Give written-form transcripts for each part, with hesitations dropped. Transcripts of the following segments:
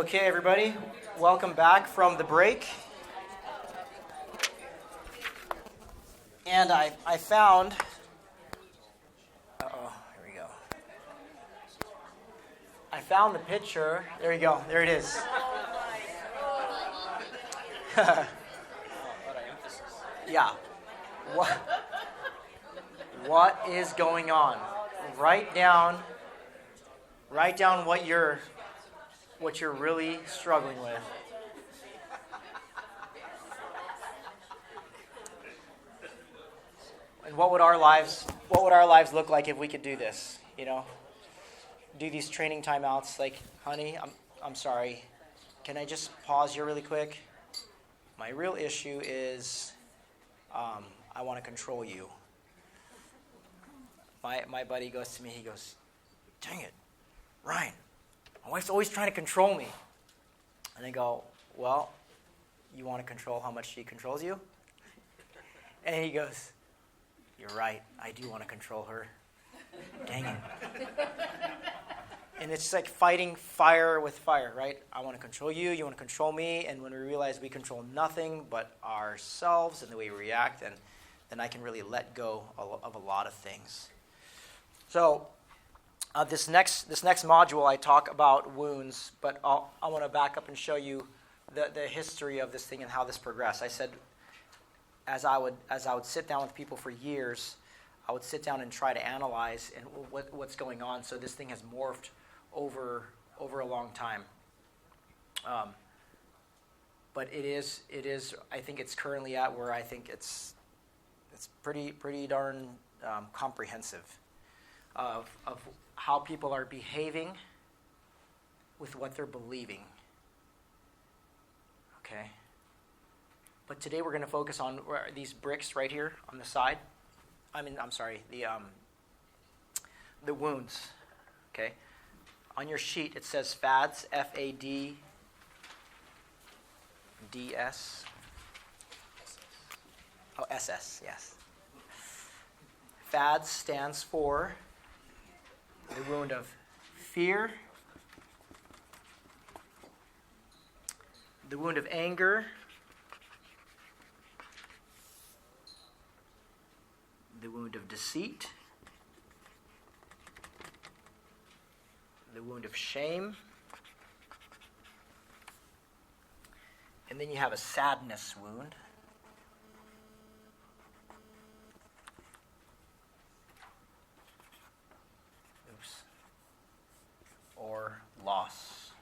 Okay, everybody, welcome back from the break. And I found, here we go. I found the picture. There you go. There it is. Yeah. What is going on? Write down what you're really struggling with. And what would our lives look like if we could do this? Do these training timeouts. Like, honey, I'm sorry. Can I just pause here really quick? My real issue is I want to control you. My buddy goes to me, he goes, dang it, Ryan, my wife's always trying to control me. And I go, well, you want to control how much she controls you? And he goes, you're right, I do want to control her. Dang it. And it's like fighting fire with fire, right? I want to control you, you want to control me, and when we realize we control nothing but ourselves and the way we react, then I can really let go of a lot of things. So this next module, I talk about wounds, but I want to back up and show you the history of this thing and how this progressed. I said, as I would sit down with people for years, I would sit down and try to analyze and what's going on. So this thing has morphed over a long time. But it is. I think it's currently at where I think it's pretty darn comprehensive of how people are behaving with what they're believing. Okay. But today we're going to focus on these bricks right here on the side. The wounds. Okay. On your sheet it says FADS, FADDS. Oh, SS, yes. FADS stands for the wound of fear, the wound of anger, the wound of deceit, the wound of shame, and then you have a sadness wound. Or loss.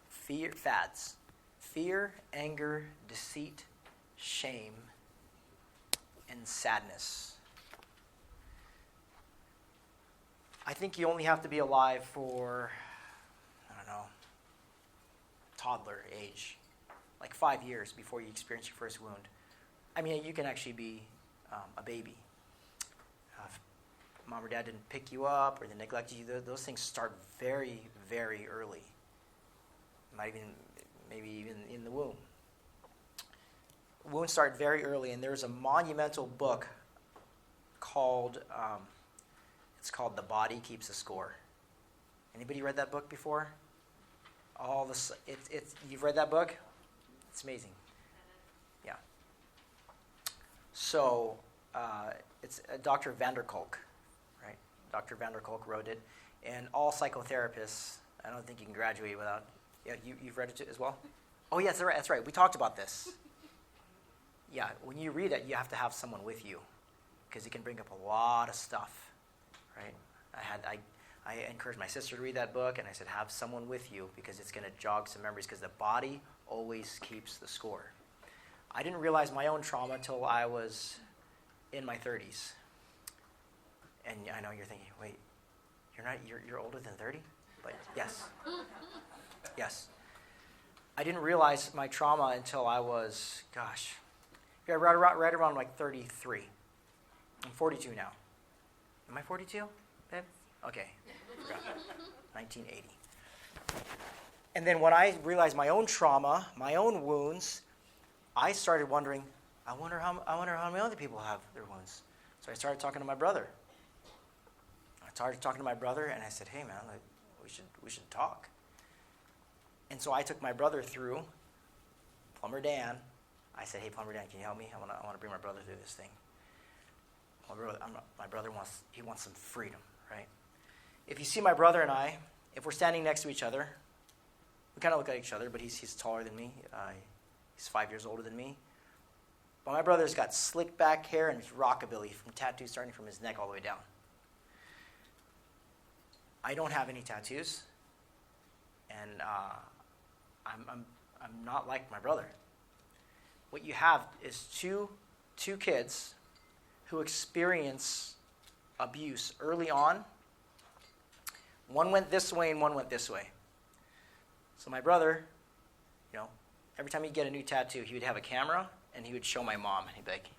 FADS. Fear, anger, deceit, shame, and sadness. I think you only have to be alive for, toddler age, like 5 years before you experience your first wound. I mean, you can actually be a baby. Mom or dad didn't pick you up or they neglected you, those things start very, very early. Maybe even in the womb. Wounds start very early, and there's a monumental book called, it's called The Body Keeps the Score. Anybody read that book before? You've read that book? It's amazing. Yeah. So, it's Dr. Van der Kolk. Dr. Van der Kolk wrote it, and all psychotherapists, I don't think you can graduate without, you've read it as well? Oh, yes, that's right. We talked about this. Yeah, when you read it, you have to have someone with you, because it can bring up a lot of stuff, right? I encouraged my sister to read that book, and I said, have someone with you, because it's going to jog some memories, because the body always keeps the score. I didn't realize my own trauma until I was in my 30s. And I know you're thinking, wait, you're older than 30? But yes. I didn't realize my trauma until I was, right around like 33. I'm 42 now. Am I 42, babe? Okay, forgot. 1980. And then when I realized my own trauma, my own wounds, I started wondering, I wonder how many other people have their wounds. So I started talking to my brother. And I said, hey man, we should talk. And so I took my brother through, Plumber Dan. I said, hey, Plumber Dan, can you help me? I want to bring my brother through this thing. My brother wants some freedom, right? If you see my brother and I, if we're standing next to each other, we kind of look at each other, but he's taller than me. He's 5 years older than me. But my brother's got slick back hair and rockabilly from tattoos starting from his neck all the way down. I don't have any tattoos, and I'm not like my brother. What you have is two kids who experience abuse early on. One went this way and one went this way. So my brother, every time he'd get a new tattoo, he would have a camera and he would show my mom. And he'd be like,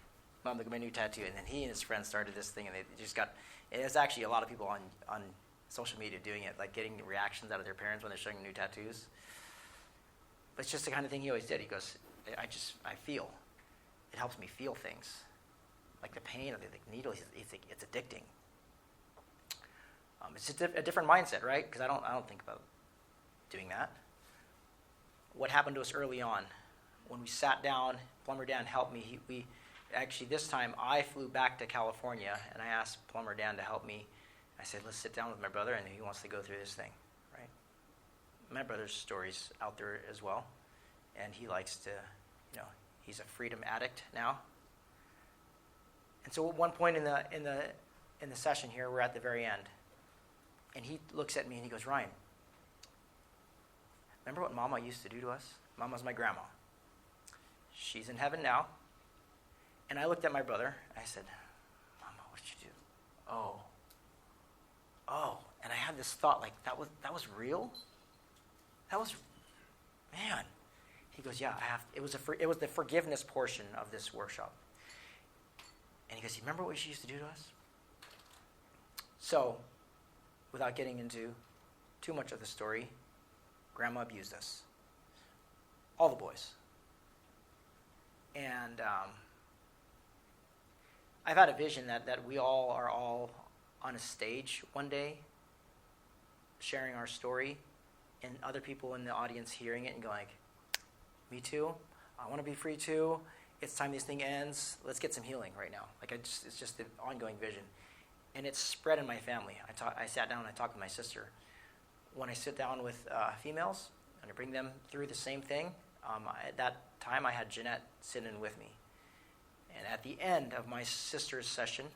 Mom, look at my new tattoo. And then he and his friends started this thing, and they just got, and there's actually a lot of people on social media doing it, like getting reactions out of their parents when they're showing new tattoos. But it's just the kind of thing he always did. He goes, I feel. It helps me feel things. Like the pain of the needle, it's addicting. It's just a different mindset, right? Because I don't think about doing that. What happened to us early on? When we sat down, Plumber Dan helped me. We actually, this time, I flew back to California, and I asked Plumber Dan to help me. I said, let's sit down with my brother, and he wants to go through this thing, right? My brother's story's out there as well, and he likes to, he's a freedom addict now. And so at one point in the session here, we're at the very end, and he looks at me and he goes, Ryan, remember what Mama used to do to us? Mama's my grandma. She's in heaven now. And I looked at my brother, and I said, Mama, what did you do? Oh. And I had this thought, like, that was real? That was, man. He goes, yeah, it was the forgiveness portion of this workshop. And he goes, you remember what she used to do to us? So, without getting into too much of the story, Grandma abused us. All the boys. And I've had a vision that we all are on a stage one day, sharing our story, and other people in the audience hearing it and going, me too, I want to be free too, it's time this thing ends, let's get some healing right now. It's just the ongoing vision. And it's spread in my family. I sat down and I talked with my sister. When I sit down with females and I bring them through the same thing, at that time I had Jeanette sitting with me. And at the end of my sister's session,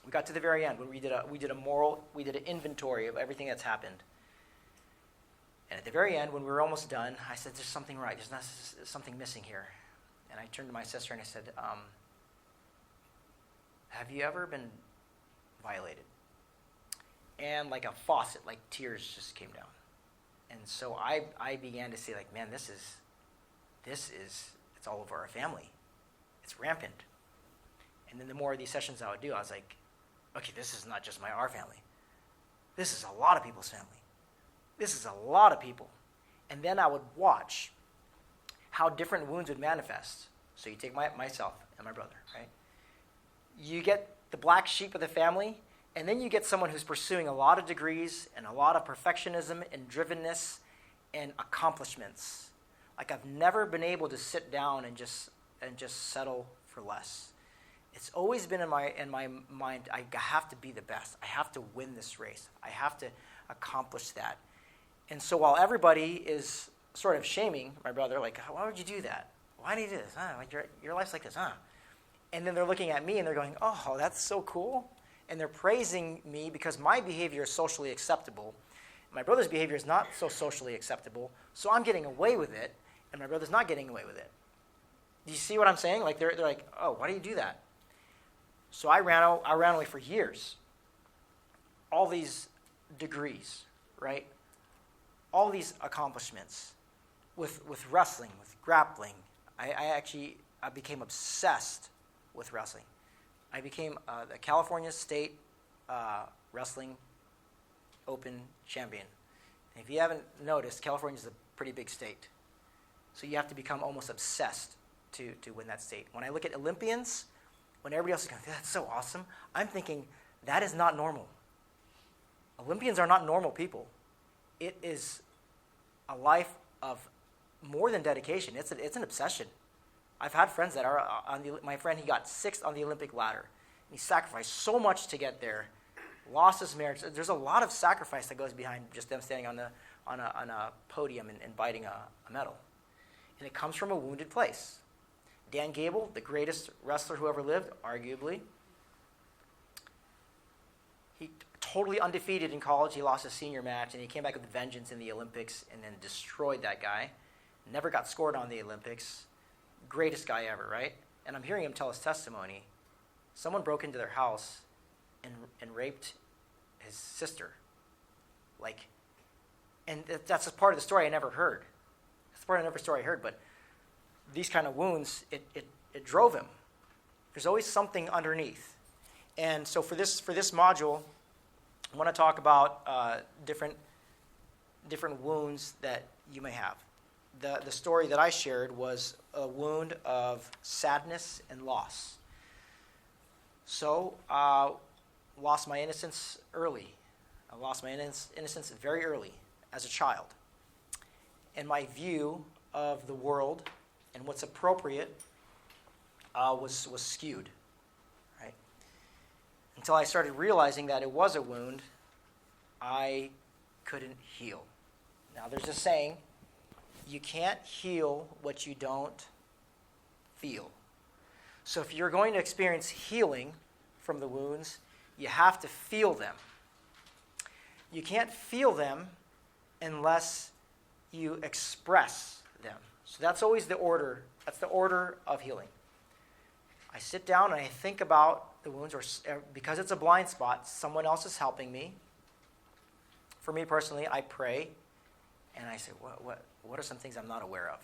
we got to the very end when we did an inventory of everything that's happened. And at the very end, when we were almost done, I said, there's something right, there's something missing here. And I turned to my sister and I said, have you ever been violated? And like a faucet, like tears just came down. And so I began to say, like, man, this is it's all over our family. It's rampant. And then the more of these sessions I would do, I was like, okay, this is not just our family. This is a lot of people's family. This is a lot of people. And then I would watch how different wounds would manifest. So you take myself and my brother, right? You get the black sheep of the family, and then you get someone who's pursuing a lot of degrees and a lot of perfectionism and drivenness and accomplishments. Like, I've never been able to sit down and just settle for less. It's always been in my mind, I have to be the best. I have to win this race. I have to accomplish that. And so while everybody is sort of shaming my brother, like, why would you do that? Why do you do this? Like your life's like this, huh? And then they're looking at me and they're going, oh, that's so cool. And they're praising me because my behavior is socially acceptable. My brother's behavior is not so socially acceptable, so I'm getting away with it, and my brother's not getting away with it. Do you see what I'm saying? Like, they're like, oh, why do you do that? So I ran away for years. All these degrees, right? All these accomplishments with wrestling, with grappling. I became obsessed with wrestling. I became the California State Wrestling Open champion. And if you haven't noticed, California is a pretty big state. So you have to become almost obsessed to win that state. When I look at Olympians, when everybody else is going, that's so awesome, I'm thinking, that is not normal. Olympians are not normal people. It is a life of more than dedication. It's an obsession. I've had friends that are my friend, he got 6th on the Olympic ladder. And he sacrificed so much to get there, lost his marriage. There's a lot of sacrifice that goes behind just them standing on a podium and biting a medal. And it comes from a wounded place. Dan Gable, the greatest wrestler who ever lived, arguably, he totally undefeated in college. He lost his senior match, and he came back with vengeance in the Olympics and then destroyed that guy. Never got scored on the Olympics. Greatest guy ever, right? And I'm hearing him tell his testimony. Someone broke into their house and raped his sister. And that's a part of the story I never heard. That's part of the story I heard, but these kind of wounds, it drove him. There's always something underneath. And so for this module, I want to talk about different wounds that you may have. The story that I shared was a wound of sadness and loss. So, lost my innocence early. I lost my innocence very early as a child. And my view of the world and what's appropriate was skewed, right? Until I started realizing that it was a wound I couldn't heal. Now, there's a saying, you can't heal what you don't feel. So if you're going to experience healing from the wounds, you have to feel them. You can't feel them unless you express them. So that's always the order. That's the order of healing. I sit down and I think about the wounds, or because it's a blind spot, someone else is helping me. For me personally, I pray, and I say, what are some things I'm not aware of?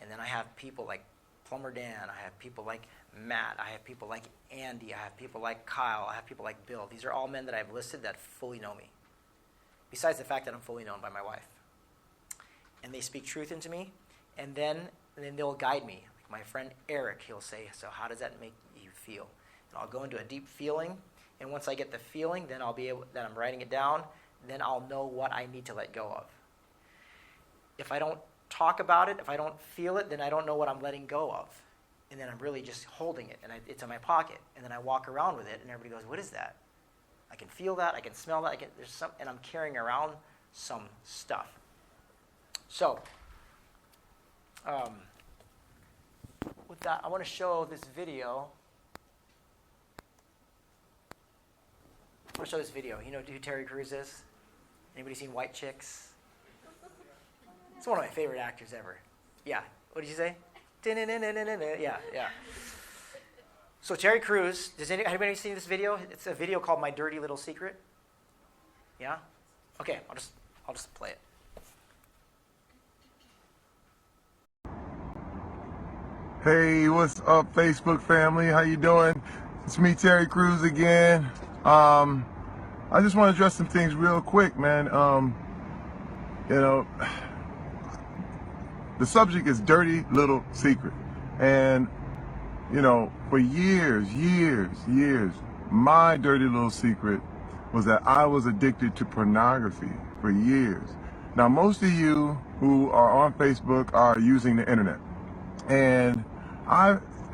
And then I have people like Plumber Dan, I have people like Matt, I have people like Andy, I have people like Kyle, I have people like Bill. These are all men that I've listed that fully know me, besides the fact that I'm fully known by my wife. And they speak truth into me, and then they'll guide me. Like my friend Eric, he'll say, so how does that make you feel? And I'll go into a deep feeling, and once I get the feeling, then then I'm writing it down, then I'll know what I need to let go of. If I don't talk about it, if I don't feel it, then I don't know what I'm letting go of. And then I'm really just holding it, and it's in my pocket. And then I walk around with it, and everybody goes, what is that? I can feel that, I can smell that, and I'm carrying around some stuff. So, with that, I want to show this video. I want to show this video. You know who Terry Crews is? Anybody seen White Chicks? It's one of my favorite actors ever. Yeah. What did you say? Yeah. So Terry Crews, has anybody seen this video? It's a video called My Dirty Little Secret. Yeah? Okay, I'll just play it. Hey, what's up, Facebook family? How you doing? It's me, Terry Crews again. I just want to address some things real quick, man. The subject is dirty little secret. And, for years, my dirty little secret was that I was addicted to pornography for years. Now, most of you who are on Facebook are using the internet. And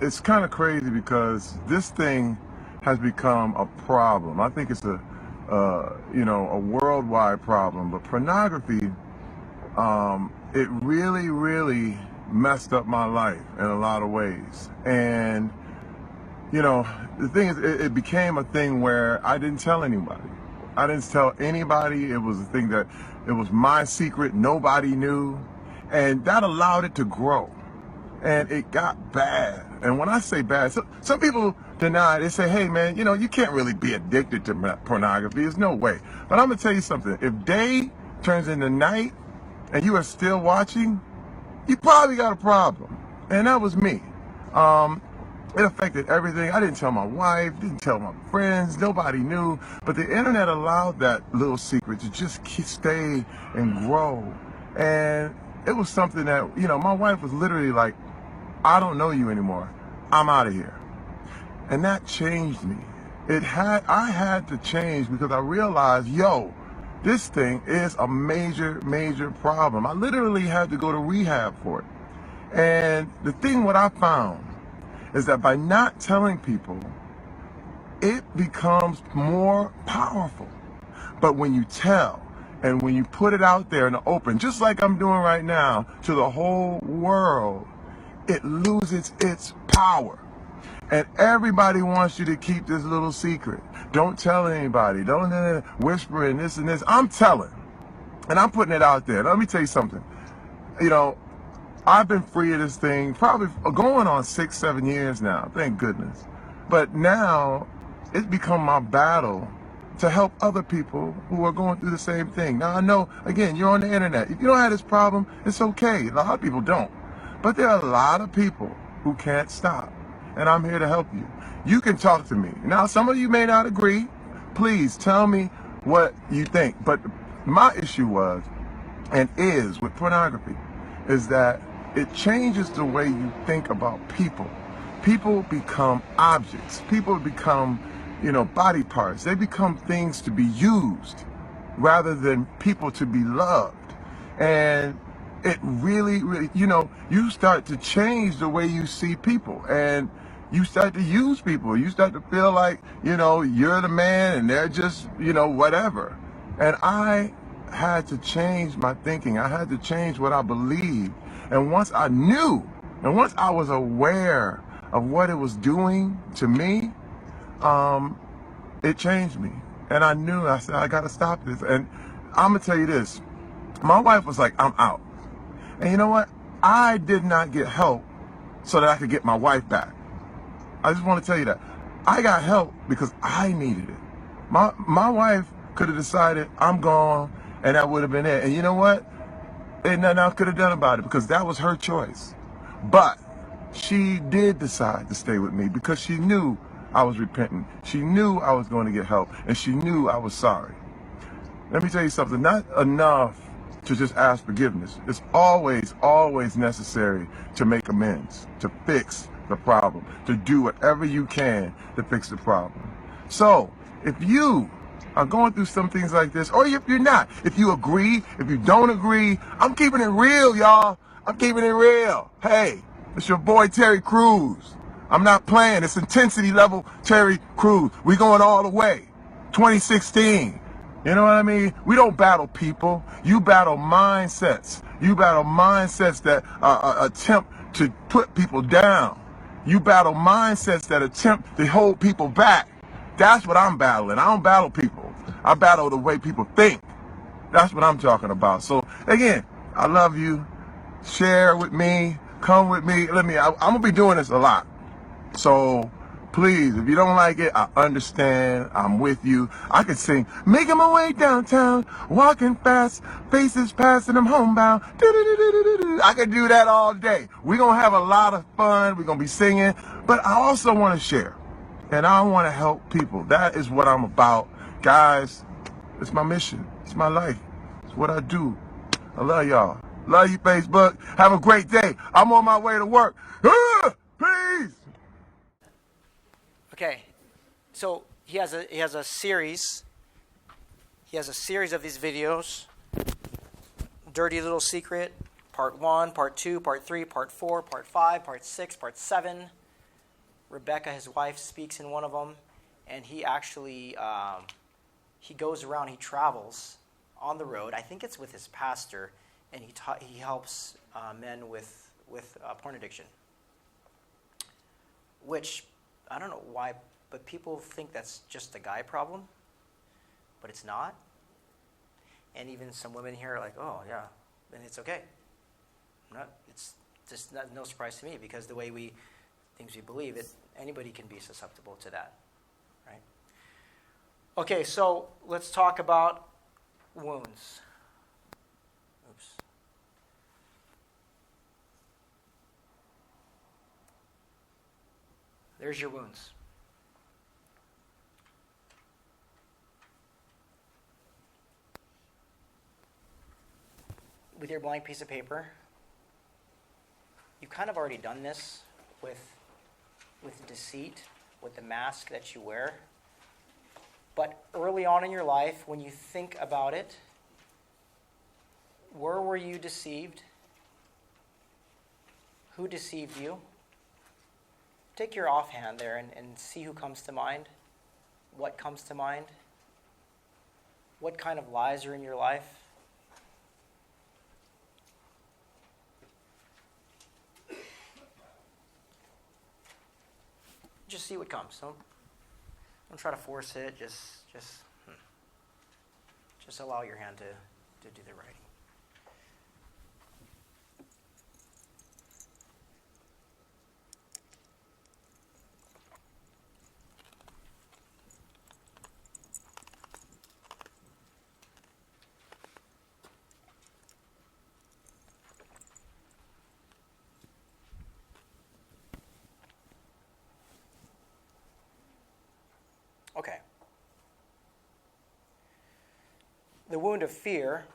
it's kind of crazy because this thing has become a problem. I think it's a worldwide problem. But pornography, it really, really messed up my life in a lot of ways. And, the thing is, it became a thing where I didn't tell anybody. I didn't tell anybody. It was a thing that it was my secret. Nobody knew. And that allowed it to grow. And it got bad. And when I say bad, some people deny. They say, hey, man, you can't really be addicted to pornography. There's no way. But I'm going to tell you something. If day turns into night and you are still watching, you probably got a problem. And that was me. It affected everything. I didn't tell my wife, didn't tell my friends. Nobody knew. But the internet allowed that little secret to just stay and grow. And it was something that, my wife was literally like, I don't know you anymore. I'm out of here. And that changed me. I had to change because I realized, this thing is a major, major problem. I literally had to go to rehab for it. And the thing what I found is that by not telling people, it becomes more powerful. But when you tell and when you put it out there in the open, just like I'm doing right now to the whole world, it loses its power. And everybody wants you to keep this little secret. Don't tell anybody. Don't whisper in this and this. I'm telling. And I'm putting it out there. Let me tell you something. You know, I've been free of this thing probably going on 6-7 years now. Thank goodness. But now it's become my battle to help other people who are going through the same thing. Now I know, again, you're on the internet. If you don't have this problem, it's okay. A lot of people don't. But there are a lot of people who can't stop. And I'm here to help you. You can talk to me. Now, some of you may not agree. Please tell me what you think. But my issue was, and is with pornography, is that it changes the way you think about people. People become objects. People become, body parts. They become things to be used rather than people to be loved. And it really, really, you start to change the way you see people, and you start to use people. You start to feel like, you're the man and they're just, whatever. And I had to change my thinking. I had to change what I believed. And once I knew, and once I was aware of what it was doing to me, it changed me. And I knew, I said, I got to stop this. And I'm going to tell you this. My wife was like, I'm out. And you know what? I did not get help so that I could get my wife back. I just want to tell you that. I got help because I needed it. My wife could have decided I'm gone, and that would have been it. And you know what? Ain't nothing I could have done about it because that was her choice. But she did decide to stay with me because she knew I was repentant. She knew I was going to get help, and she knew I was sorry. Let me tell you something. Not enough to just ask forgiveness. It's always, always necessary to make amends, to fix the problem, to do whatever you can to fix the problem. So, if you are going through some things like this, or if you're not, if you agree, if you don't agree, I'm keeping it real, y'all. I'm keeping it real. Hey, it's your boy Terry Crews. I'm not playing. It's intensity level Terry Crews. We going all the way. 2016. You know what I mean? We don't battle people. You battle mindsets. You battle mindsets that attempt to put people down. You battle mindsets that attempt to hold people back. That's what I'm battling. I don't battle people. I battle the way people think. That's what I'm talking about. So again, I love you. Share with me. Come with me. I'm gonna be doing this a lot. So please, if you don't like it, I understand. I'm with you. I can sing, making my way downtown, walking fast, faces passing, I'm homebound. I can do that all day. We're going to have a lot of fun. We're going to be singing. But I also want to share. And I want to help people. That is what I'm about. Guys, it's my mission. It's my life. It's what I do. I love y'all. Love you, Facebook. Have a great day. I'm on my way to work. Peace. Okay, so he has a series. He has a series of these videos. Dirty Little Secret, Part 1, Part 2, Part 3, Part 4, Part 5, Part 6, Part 7. Rebecca, his wife, speaks in one of them, and he actually he goes around. He travels on the road. I think it's with his pastor, and he helps men with porn addiction, which. I don't know why, but people think that's just a guy problem, but it's not. And even some women here are like, oh, yeah, then it's okay. It's just no surprise to me because the way things we believe, anybody can be susceptible to that, right? Okay, so let's talk about wounds. Oops. There's your wounds. With your blank piece of paper, you've kind of already done this with deceit, with the mask that you wear. But early on in your life, when you think about it, where were you deceived? Who deceived you? Take your offhand there and see who comes to mind. What comes to mind? What kind of lies are in your life? Just see what comes. Don't try to force it. Just allow your hand to do the writing. Okay. The wound of fear,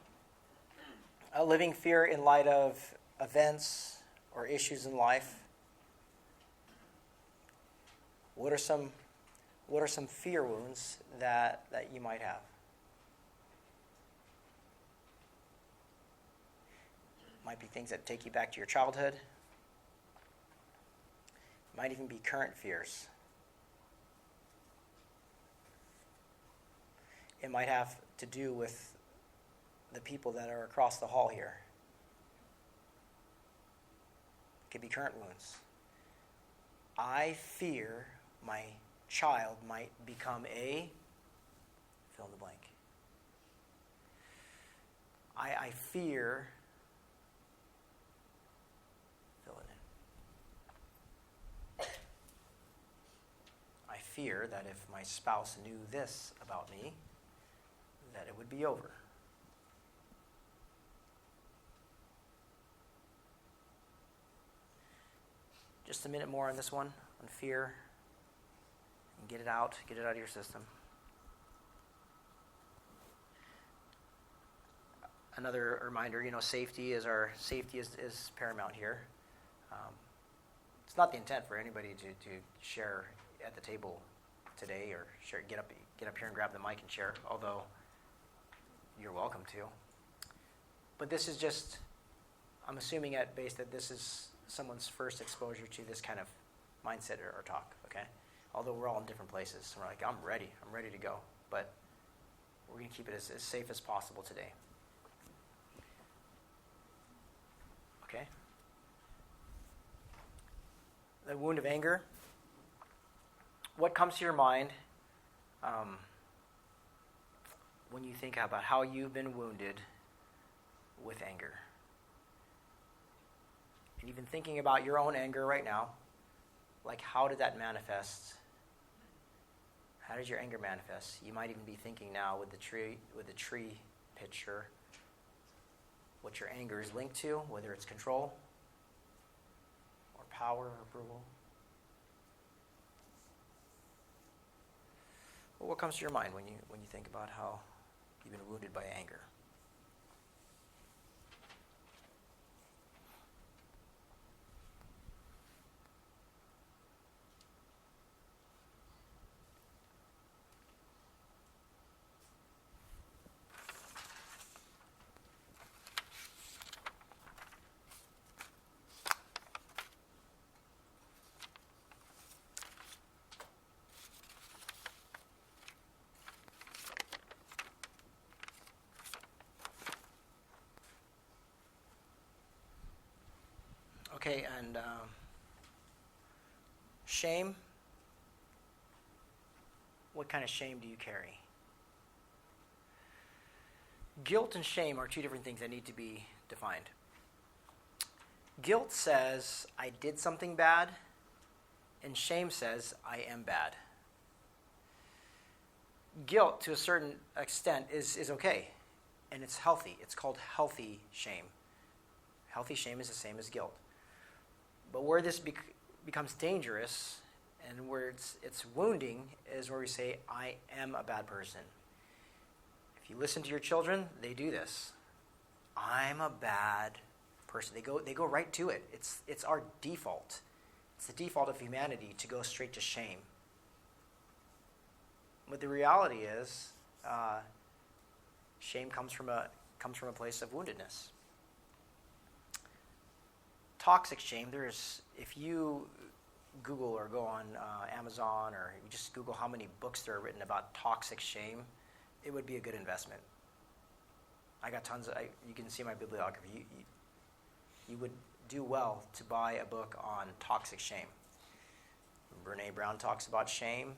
living fear in light of events or issues in life. What are some fear wounds that you might have? Might be things that take you back to your childhood. Might even be current fears. It might have to do with the people that are across the hall here. It could be current wounds. I fear my child might become a fill in the blank. I fear fill it in. I fear that if my spouse knew this about me, that it would be over. Just a minute more on this one, on fear. And get it out of your system. Another reminder, safety is paramount here. It's not the intent for anybody to share at the table today or get up here and grab the mic and share, although you're welcome to. But this is just, I'm assuming at base that this is someone's first exposure to this kind of mindset or talk, okay? Although we're all in different places. So we're like, I'm ready to go. But we're going to keep it as safe as possible today. Okay? The wound of anger. What comes to your mind when you think about how you've been wounded with anger? And even thinking about your own anger right now, like how did that manifest? How did your anger manifest? You might even be thinking now with the tree picture, what your anger is linked to, whether it's control or power or approval. Well, what comes to your mind when you think about how you've been wounded by anger? Okay, and shame. What kind of shame do you carry? Guilt and shame are two different things that need to be defined. Guilt says, I did something bad, and shame says, I am bad. Guilt, to a certain extent, is okay, and it's healthy. It's called healthy shame. Healthy shame is the same as guilt. But where this becomes dangerous and where it's wounding is where we say, I am a bad person. If you listen to your children, they do this. I'm a bad person. They go right to it. It's our default. It's the default of humanity to go straight to shame. But the reality is, shame comes from a place of woundedness. Toxic shame. If you Google or go on Amazon, or you just Google how many books there are written about toxic shame, it would be a good investment. I got tons. You can see my bibliography. You would do well to buy a book on toxic shame. Brene Brown talks about shame.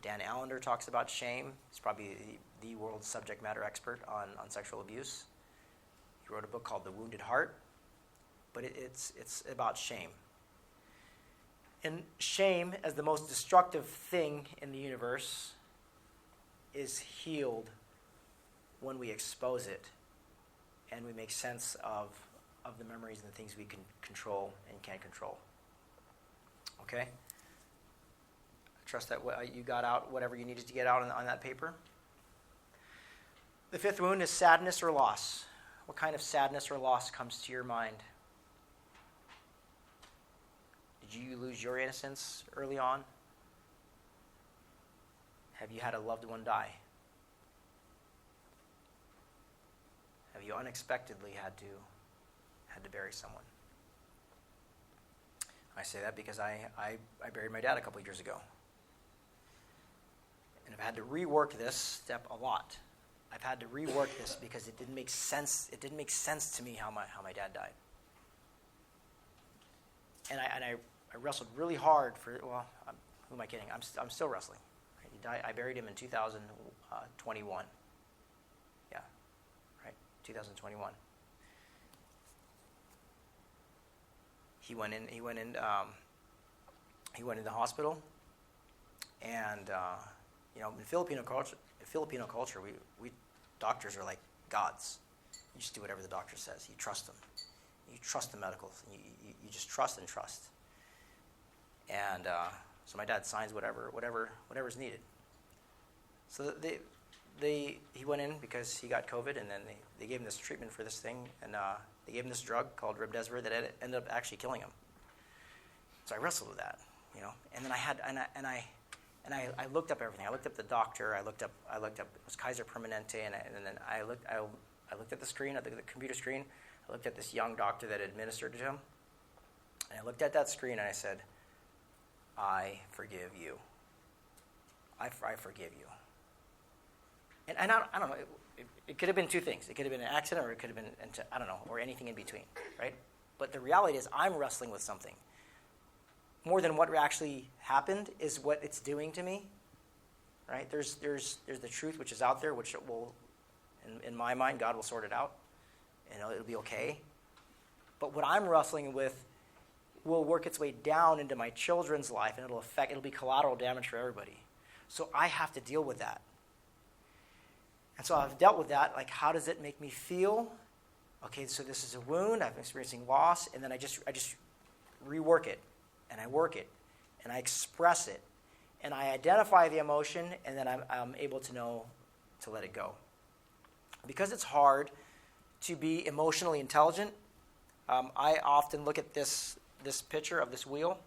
Dan Allender talks about shame. He's probably the world's subject matter expert on sexual abuse. He wrote a book called The Wounded Heart, but it's about shame. And shame, as the most destructive thing in the universe, is healed when we expose it and we make sense of the memories and the things we can control and can't control. Okay? I trust that you got out whatever you needed to get out on that paper. The fifth wound is sadness or loss. What kind of sadness or loss comes to your mind? Did you lose your innocence early on? Have you had a loved one die? Have you unexpectedly had to bury someone? I say that because I buried my dad a couple of years ago. And I've had to rework this step a lot. I've had to rework this because it didn't make sense. It didn't make sense to me how my dad died. And I wrestled really hard for, well, who am I kidding? I'm still wrestling. He died. I buried him in 2021. Yeah, right, 2021. He went in the hospital, and in Filipino culture, we doctors are like gods. You just do whatever the doctor says. You trust them. You trust the medicals. You just trust and trust. And so my dad signs whatever's needed. So he went in because he got COVID, and then they gave him this treatment for this thing, and they gave him this drug called remdesivir that ended up actually killing him. So I wrestled with that, and then I looked up everything. I looked up the doctor. I looked up it was Kaiser Permanente, and then I looked at the screen, at the computer screen. I looked at this young doctor that administered to him, and I looked at that screen and I said, "I forgive you. I forgive you." And I don't know. It could have been two things. It could have been an accident, or it could have been, I don't know, or anything in between, right? But the reality is, I'm wrestling with something. More than what actually happened is what it's doing to me, right? There's the truth which is out there, which will, in my mind, God will sort it out, and it'll be okay. But what I'm wrestling with will work its way down into my children's life, and it'll be collateral damage for everybody. So I have to deal with that. And so I've dealt with that. Like, how does it make me feel? Okay, so this is a wound. I'm experiencing loss, and then I just rework it, and I work it, and I express it, and I identify the emotion, and then I'm able to know to let it go. Because it's hard to be emotionally intelligent, I often look at this picture of this wheel.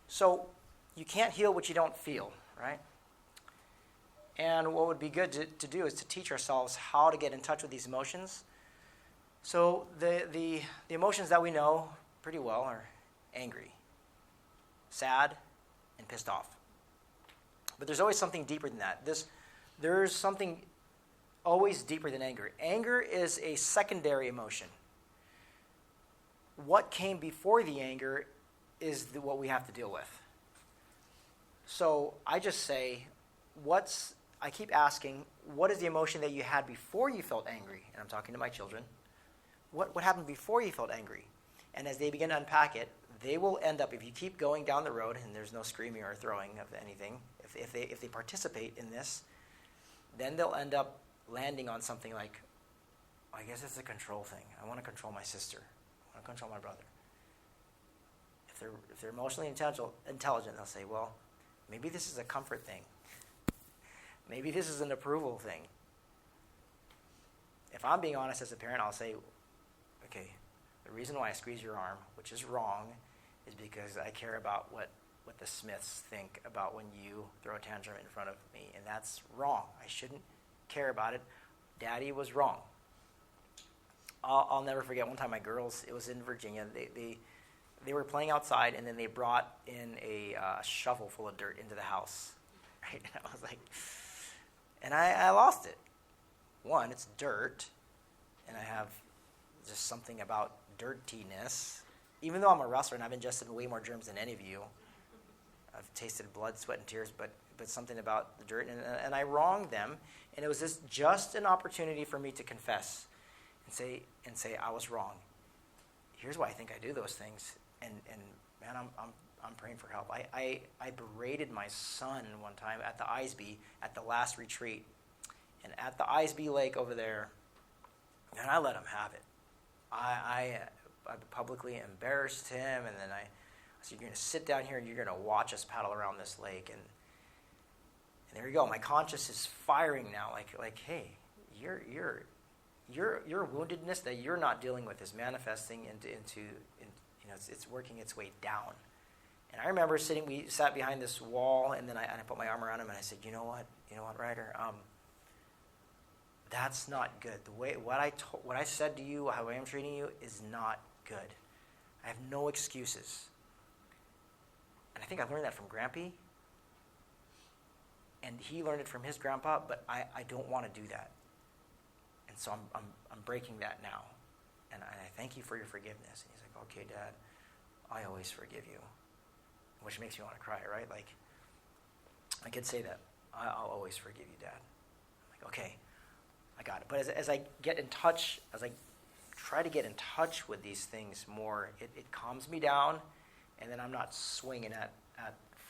So you can't heal what you don't feel, right? And what would be good to do is to teach ourselves how to get in touch with these emotions. So the emotions that we know pretty well are angry, sad, and pissed off. But there's always something deeper than that. There's something always deeper than anger. Anger is a secondary emotion. What came before the anger is what we have to deal with. So I just say, I keep asking, what is the emotion that you had before you felt angry? And I'm talking to my children. What happened before you felt angry? And as they begin to unpack it, they will end up, if you keep going down the road and there's no screaming or throwing of anything, if they participate in this, then they'll end up landing on something like, I guess it's a control thing. I want to control my sister. I want to control my brother. If they're emotionally intelligent, they'll say, well, maybe this is a comfort thing. Maybe this is an approval thing. If I'm being honest as a parent, I'll say, okay, the reason why I squeeze your arm, which is wrong, is because I care about what what the Smiths think about when you throw a tantrum in front of me, and that's wrong. I shouldn't care about it. Daddy was wrong. I'll never forget one time my girls, it was in Virginia, they were playing outside, and then they brought in a shovel full of dirt into the house. Right? And I was like, and I lost it. One, it's dirt, and I have just something about dirtiness. Even though I'm a wrestler and I've ingested way more germs than any of you, I've tasted blood, sweat, and tears, but something about the dirt, and I wronged them, and it was just an opportunity for me to confess and say I was wrong. Here's why I think I do those things, and man, I'm praying for help. I berated my son one time at the Eisby at the last retreat, and at the Eisby Lake over there, and I let him have it. I publicly embarrassed him, and then I said, "You're going to sit down here and you're going to watch us paddle around this lake." And there you go. My conscience is firing now. Like, hey, your woundedness that you're not dealing with is manifesting into it's working its way down. And I remember we sat behind this wall, and then I put my arm around him, and I said, you know what, Ryder, that's not good. The way what I said to you, how I am treating you, is not good. I have no excuses. And I think I learned that from Grampy, and he learned it from his grandpa. But I don't want to do that, and so I'm breaking that now. And I thank you for your forgiveness. And he's like, okay, Dad, I always forgive you, which makes me want to cry, right? Like, I could say that. I'll always forgive you, Dad. I'm like, okay, I got it. But as I get in touch, as I try to get in touch with these things more, it calms me down, and then I'm not swinging at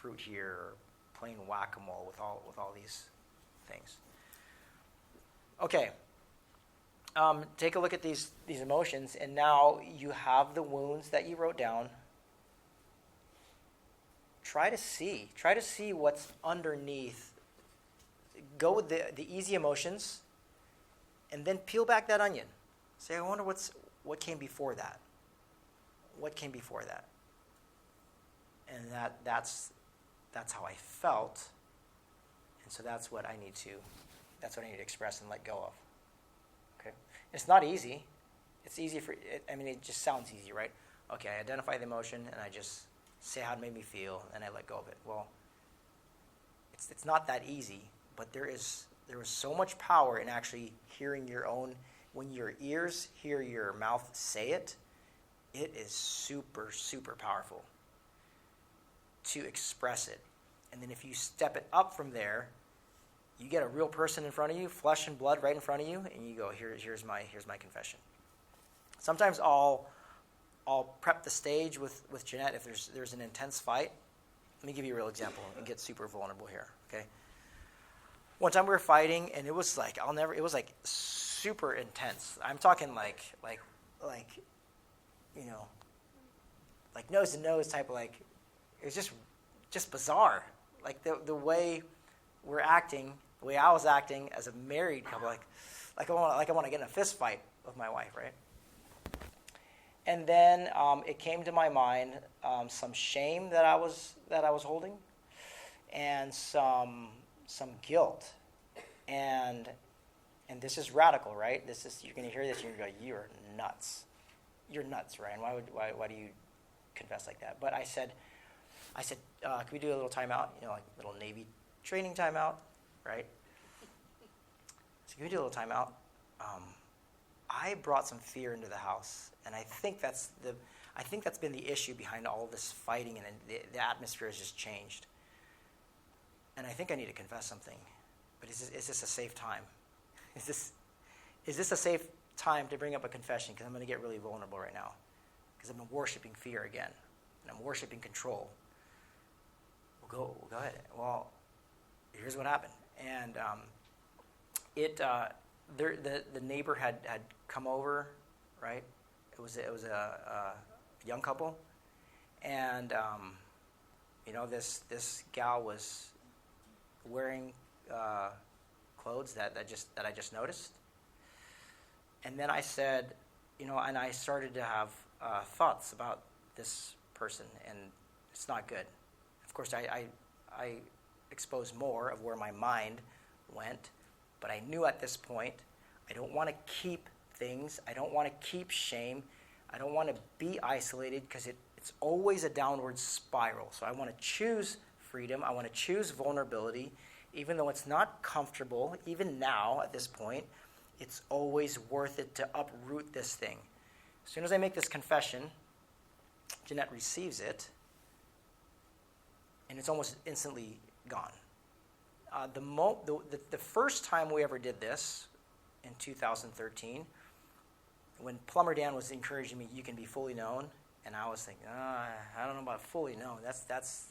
fruit here or playing whack-a-mole with all these things. Okay. Take a look at these emotions, and now you have the wounds that you wrote down. Try to see what's underneath. Go with the easy emotions, and then peel back that onion. Say, I wonder what came before that. What came before that? And that's how I felt, and so that's what I need to express and let go of. Okay, it's not easy. It's easy it just sounds easy, right? Okay, I identify the emotion and I just say how it made me feel, and I let go of it. Well, it's not that easy, but there was so much power in actually hearing your own. When your ears hear your mouth say it, it is super, super powerful to express it. And then if you step it up from there, you get a real person in front of you, flesh and blood right in front of you, and you go, here's my confession. Sometimes I'll prep the stage with Jeanette if there's an intense fight. Let me give you a real example and get super vulnerable here, okay? One time we were fighting, and it was like super intense. I'm talking like nose to nose type of like, it was just bizarre. Like the way we're acting, the way I was acting as a married couple, like I want to get in a fist fight with my wife, right? And then it came to my mind some shame that I was holding, and some guilt, and this is radical, right? You're going to hear this and you're going to go, you're nuts. You're nuts, Ryan. Why do you confess like that? But I said, can we do a little timeout? Like a little Navy training timeout, right? So can we do a little timeout? I brought some fear into the house, and I think that's been the issue behind all this fighting, and the atmosphere has just changed. And I think I need to confess something. But is this a safe time? Is this a safe time to bring up a confession? Because I'm going to get really vulnerable right now. Because I've been worshiping fear again, and I'm worshiping control. Go ahead. Well, here's what happened, and the neighbor had come over, right? It was a young couple, and this gal was wearing clothes that I just noticed, and then I said, and I started to have thoughts about this person, and it's not good. Of course, I exposed more of where my mind went, but I knew at this point, I don't want to keep things. I don't want to keep shame. I don't want to be isolated because it's always a downward spiral. So I want to choose freedom. I want to choose vulnerability. Even though it's not comfortable, even now at this point, it's always worth it to uproot this thing. As soon as I make this confession, Jeanette receives it, and it's almost instantly gone. The first time we ever did this, in 2013, when Plumber Dan was encouraging me, you can be fully known, and I was thinking, I don't know about fully known. That's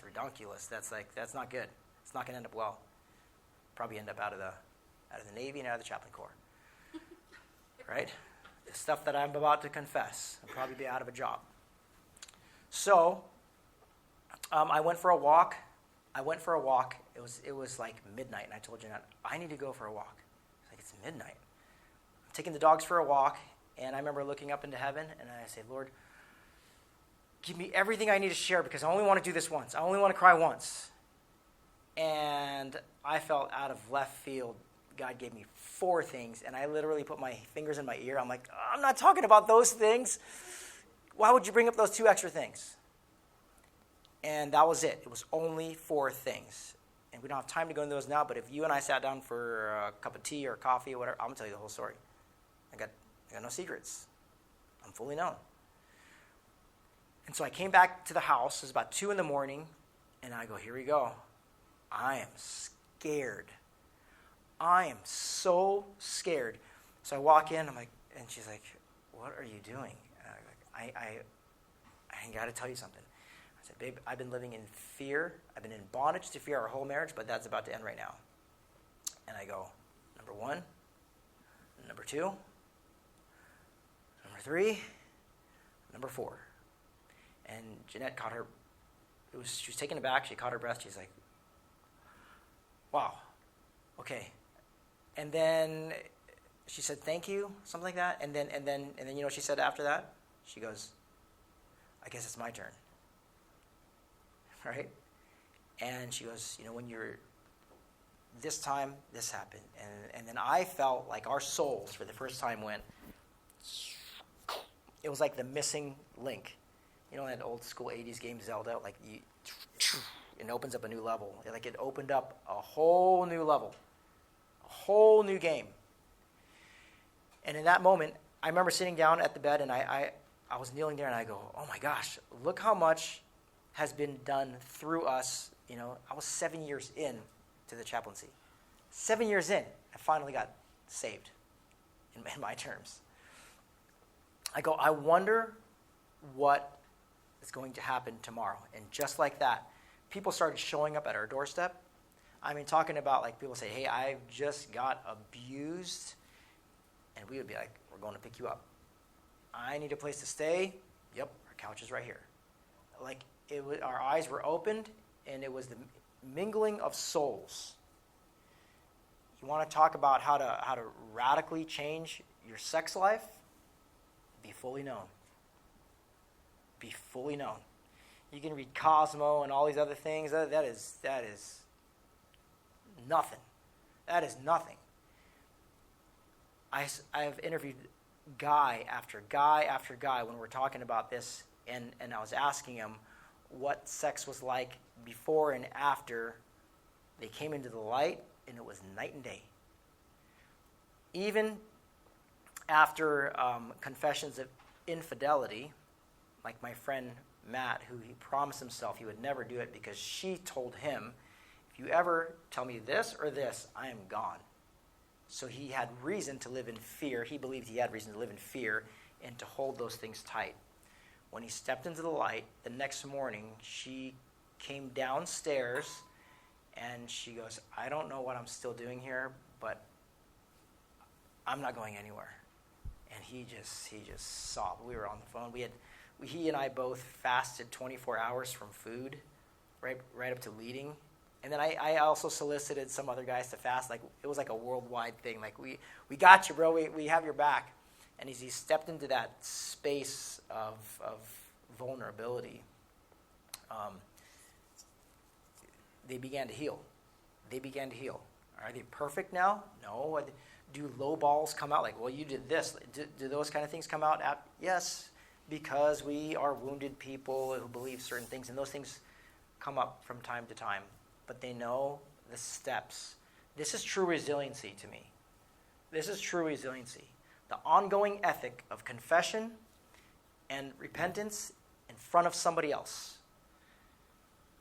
redunculous. That's not good. It's not going to end up well. Probably end up out of the Navy and out of the Chaplain Corps, right? The stuff that I'm about to confess, I'll probably be out of a job. So, I went for a walk. It was like midnight, and I told Jeanette, I need to go for a walk. It's midnight. I'm taking the dogs for a walk, and I remember looking up into heaven, and I said, Lord, give me everything I need to share because I only want to do this once. I only want to cry once. And I felt out of left field, God gave me 4 things, and I literally put my fingers in my ear. I'm like, I'm not talking about those things. Why would you bring up those 2 extra things? And that was it. It was only 4 things. And we don't have time to go into those now, but if you and I sat down for a cup of tea or coffee or whatever, I'm going to tell you the whole story. I got no secrets. I'm fully known. And so I came back to the house. It was about 2 in the morning, and I go, here we go. I am scared. I am so scared. So I walk in, I'm like, and she's like, what are you doing? And I'm like, I got to tell you something. I said, babe, I've been living in fear. I've been in bondage to fear our whole marriage, but that's about to end right now. And I go, number 1, number 2, number 3, number 4. And Jeanette caught her, she was taken aback, she caught her breath, she's like, wow, okay. And then she said, thank you, something like that. And then you know what she said after that? She goes, I guess it's my turn. Right? And she goes, you know, when you're this time, this happened. And then I felt like our souls for the first time went, it was like the missing link. You know that old school 80s game Zelda? Like it opens up a new level. Like it opened up a whole new level. A whole new game. And in that moment, I remember sitting down at the bed and I was kneeling there and I go, oh my gosh, look how much has been done through us. You know, I was 7 years in to the chaplaincy. 7 years in, I finally got saved in my terms. I go, I wonder what is going to happen tomorrow. And just like that, people started showing up at our doorstep. I mean, talking about like people say, hey, I just got abused. And we would be like, we're going to pick you up. I need a place to stay. Yep, our couch is right here. Like, it was, our eyes were opened, and it was the mingling of souls. You want to talk about how to radically change your sex life? Be fully known. Be fully known. You can read Cosmo and all these other things. That is nothing. That is nothing. I have interviewed guy after guy after guy when we're talking about this, and I was asking him what sex was like before and after they came into the light, and it was night and day. Even after confessions of infidelity, like my friend Matt, who he promised himself he would never do it because she told him, if you ever tell me this or this, I am gone. So he had reason to live in fear. He believed he had reason to live in fear and to hold those things tight. When he stepped into the light, the next morning, she came downstairs and she goes, I don't know what I'm still doing here, but I'm not going anywhere. And he just sobbed. We were on the phone. He and I both fasted 24 hours from food, right up to leading. And then I also solicited some other guys to fast. Like, it was like a worldwide thing. Like, we got you, bro. We have your back. And as he stepped into that space of vulnerability, they began to heal. They began to heal. Are they perfect now? No. Do low balls come out? Like, well, you did this. Do those kind of things come out? Yes, because we are wounded people who believe certain things, and those things come up from time to time. But they know the steps. This is true resiliency to me. This is true resiliency. The ongoing ethic of confession and repentance in front of somebody else.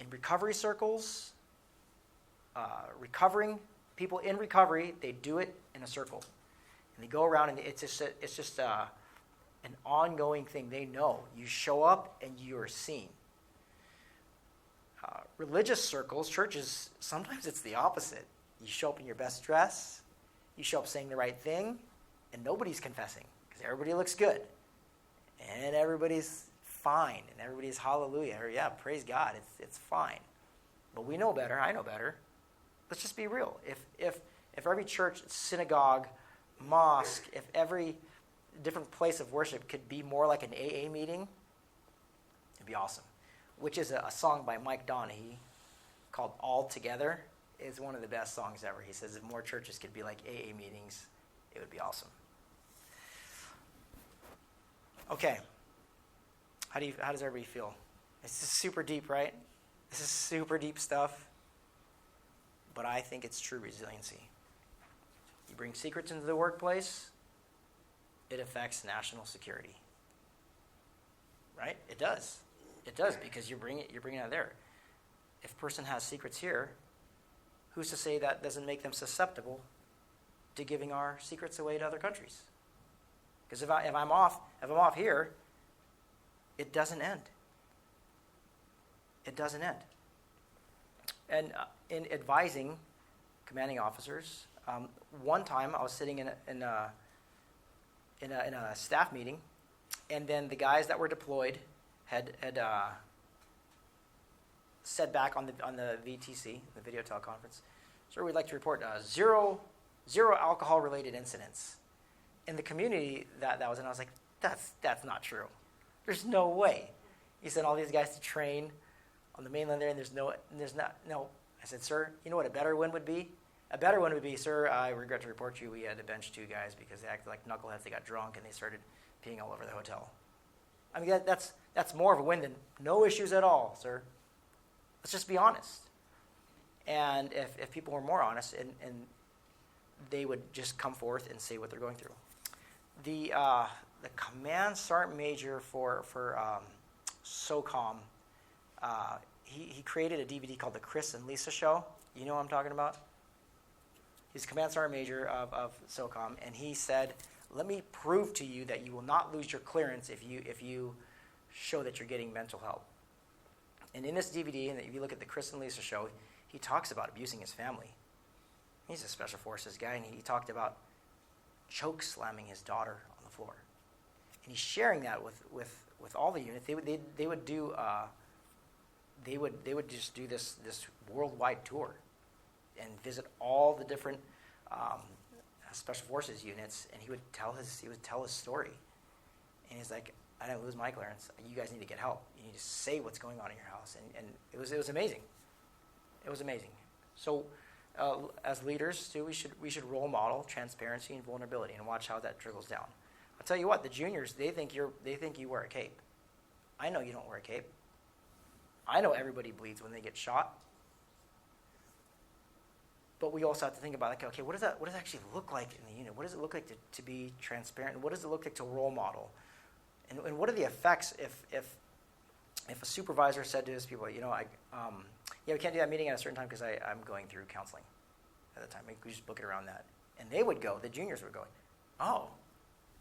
In recovery circles, recovering people in recovery, they do it in a circle, and they go around, and it's just an ongoing thing. They know you show up and you are seen. Religious circles, churches, sometimes it's the opposite. You show up in your best dress, you show up saying the right thing, and nobody's confessing because everybody looks good, and everybody's fine, and everybody's hallelujah, or yeah, praise God, it's fine. But we know better. I know better. Let's just be real. If every church, synagogue, mosque, if every different place of worship could be more like an AA meeting, it'd be awesome. Which is a song by Mike Donahue called All Together. It's one of the best songs ever. He says if more churches could be like AA meetings, it would be awesome. Okay. How does everybody feel? This is super deep, right? This is super deep stuff. But I think it's true resiliency. You bring secrets into the workplace, it affects national security. Right? It does. It does, because you're bringing it out there. If a person has secrets here, who's to say that doesn't make them susceptible to giving our secrets away to other countries? Because if I'm off here, it doesn't end. It doesn't end. And in advising commanding officers, one time I was sitting in a staff meeting, and then the guys that were deployed had said back on the VTC, the video teleconference, sir, we'd like to report zero alcohol-related incidents. In the community that was in, I was like, that's not true. There's no way. He sent all these guys to train on the mainland there, and there's no. I said, sir, you know what a better one would be? A better one would be, sir, I regret to report you, we had to bench 2 guys because they acted like knuckleheads. They got drunk and they started peeing all over the hotel. I mean, that's more of a win than no issues at all, sir. Let's just be honest. And if people were more honest, and they would just come forth and say what they're going through. The command sergeant major for SOCOM, he created a DVD called The Chris and Lisa Show. You know what I'm talking about? He's command sergeant major of SOCOM, and he said, let me prove to you that you will not lose your clearance if you show that you're getting mental help. And in this DVD, and if you look at The Chris and Lisa Show, he talks about abusing his family. He's a special forces guy, and he talked about choke slamming his daughter on the floor. And he's sharing that with all the units. They would just do this worldwide tour and visit all the different special forces units, and he would tell his story. And he's like, I didn't lose my clearance. You guys need to get help. You need to say what's going on in your house. And it was amazing. It was amazing. So as leaders too, we should role model transparency and vulnerability and watch how that trickles down. I'll tell you what, the juniors, they think you wear a cape. I know you don't wear a cape. I know everybody bleeds when they get shot. But we also have to think about, like, okay, what does that actually look like in the unit? What does it look like to be transparent? What does it look like to role model? And what are the effects if a supervisor said to his people, we can't do that meeting at a certain time because I'm going through counseling at the time. We just book it around that. And they would go, the juniors would go, oh,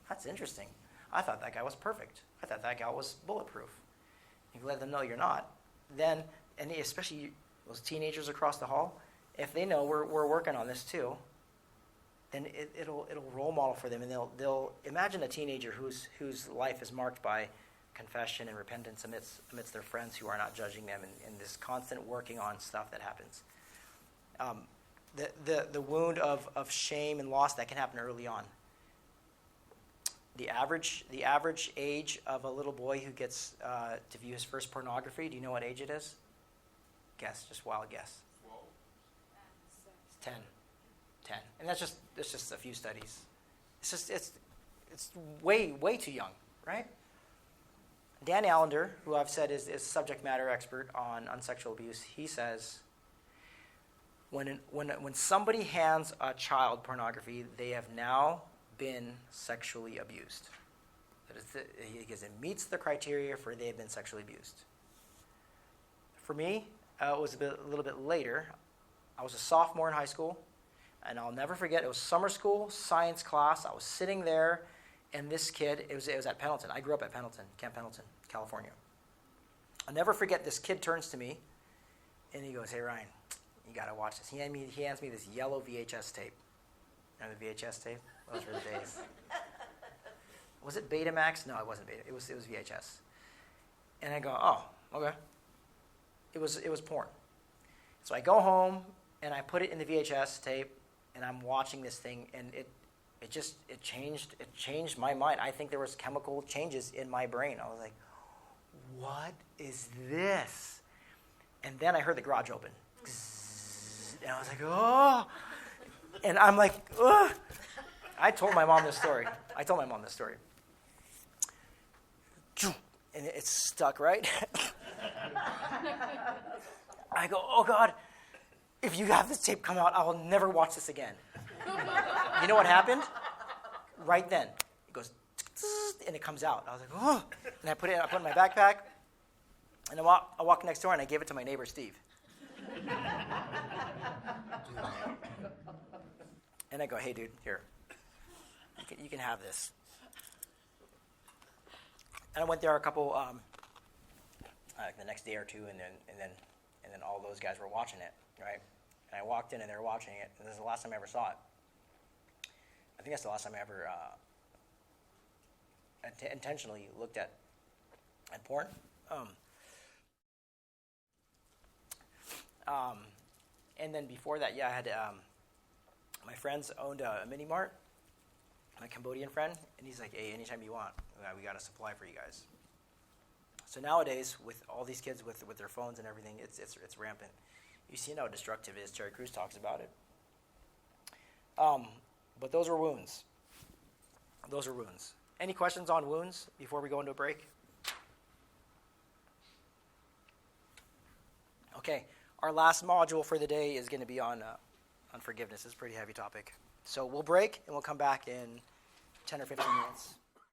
that's interesting. I thought that guy was perfect. I thought that guy was bulletproof. You let them know you're not. Then, and especially those teenagers across the hall, if they know we're working on this too, then it'll role model for them, and they'll imagine a teenager whose life is marked by confession and repentance amidst their friends who are not judging them, and this constant working on stuff that happens. The wound of shame and loss that can happen early on. The average age of a little boy who gets to view his first pornography, do you know what age it is? Guess, just wild guess. 10. And that's just a few studies. It's way too young, right? Dan Allender, who I've said is a subject matter expert on sexual abuse, he says, when somebody hands a child pornography, they have now been sexually abused. Because it meets the criteria for they have been sexually abused. For me, it was a little bit later. I was a sophomore in high school, and I'll never forget, it was summer school, science class. I was sitting there, and this kid, it was at Pendleton. I grew up at Pendleton, Camp Pendleton, California. I'll never forget, this kid turns to me, and he goes, "Hey, Ryan, you got to watch this." He hands me this yellow VHS tape. Remember the VHS tape? Those were the days. Was it Betamax? No, it wasn't Beta. It was VHS. And I go, "Oh, okay." It was porn. So I go home and I put it in the VHS tape, and I'm watching this thing, and it changed my mind. I think there was chemical changes in my brain. I was like, "What is this?" And then I heard the garage open, and I was like, "Oh!" And I'm like, "Ugh." I told my mom this story. And it's stuck, right? I go, "Oh, God, if you have this tape come out, I will never watch this again." You know what happened? Right then, it goes, and it comes out. I was like, "Oh!" And I put it in my backpack, and I walk next door, and I gave it to my neighbor, Steve. And I go, "Hey, dude, here. You can have this." And I went there a couple, the next day or two, and then all those guys were watching it, right? And I walked in, and they were watching it, and this is the last time I ever saw it. I think that's the last time I ever intentionally looked at porn. And then before that, I had my friends owned a mini mart. My Cambodian friend, and he's like, "Hey, anytime you want, we got a supply for you guys." So nowadays, with all these kids with their phones and everything, it's rampant. You see how destructive it is. Terry Crews talks about it. But those are wounds. Any questions on wounds before we go into a break? Okay, our last module for the day is going to be on forgiveness. It's a pretty heavy topic. So we'll break, and we'll come back in 10 or 15 minutes.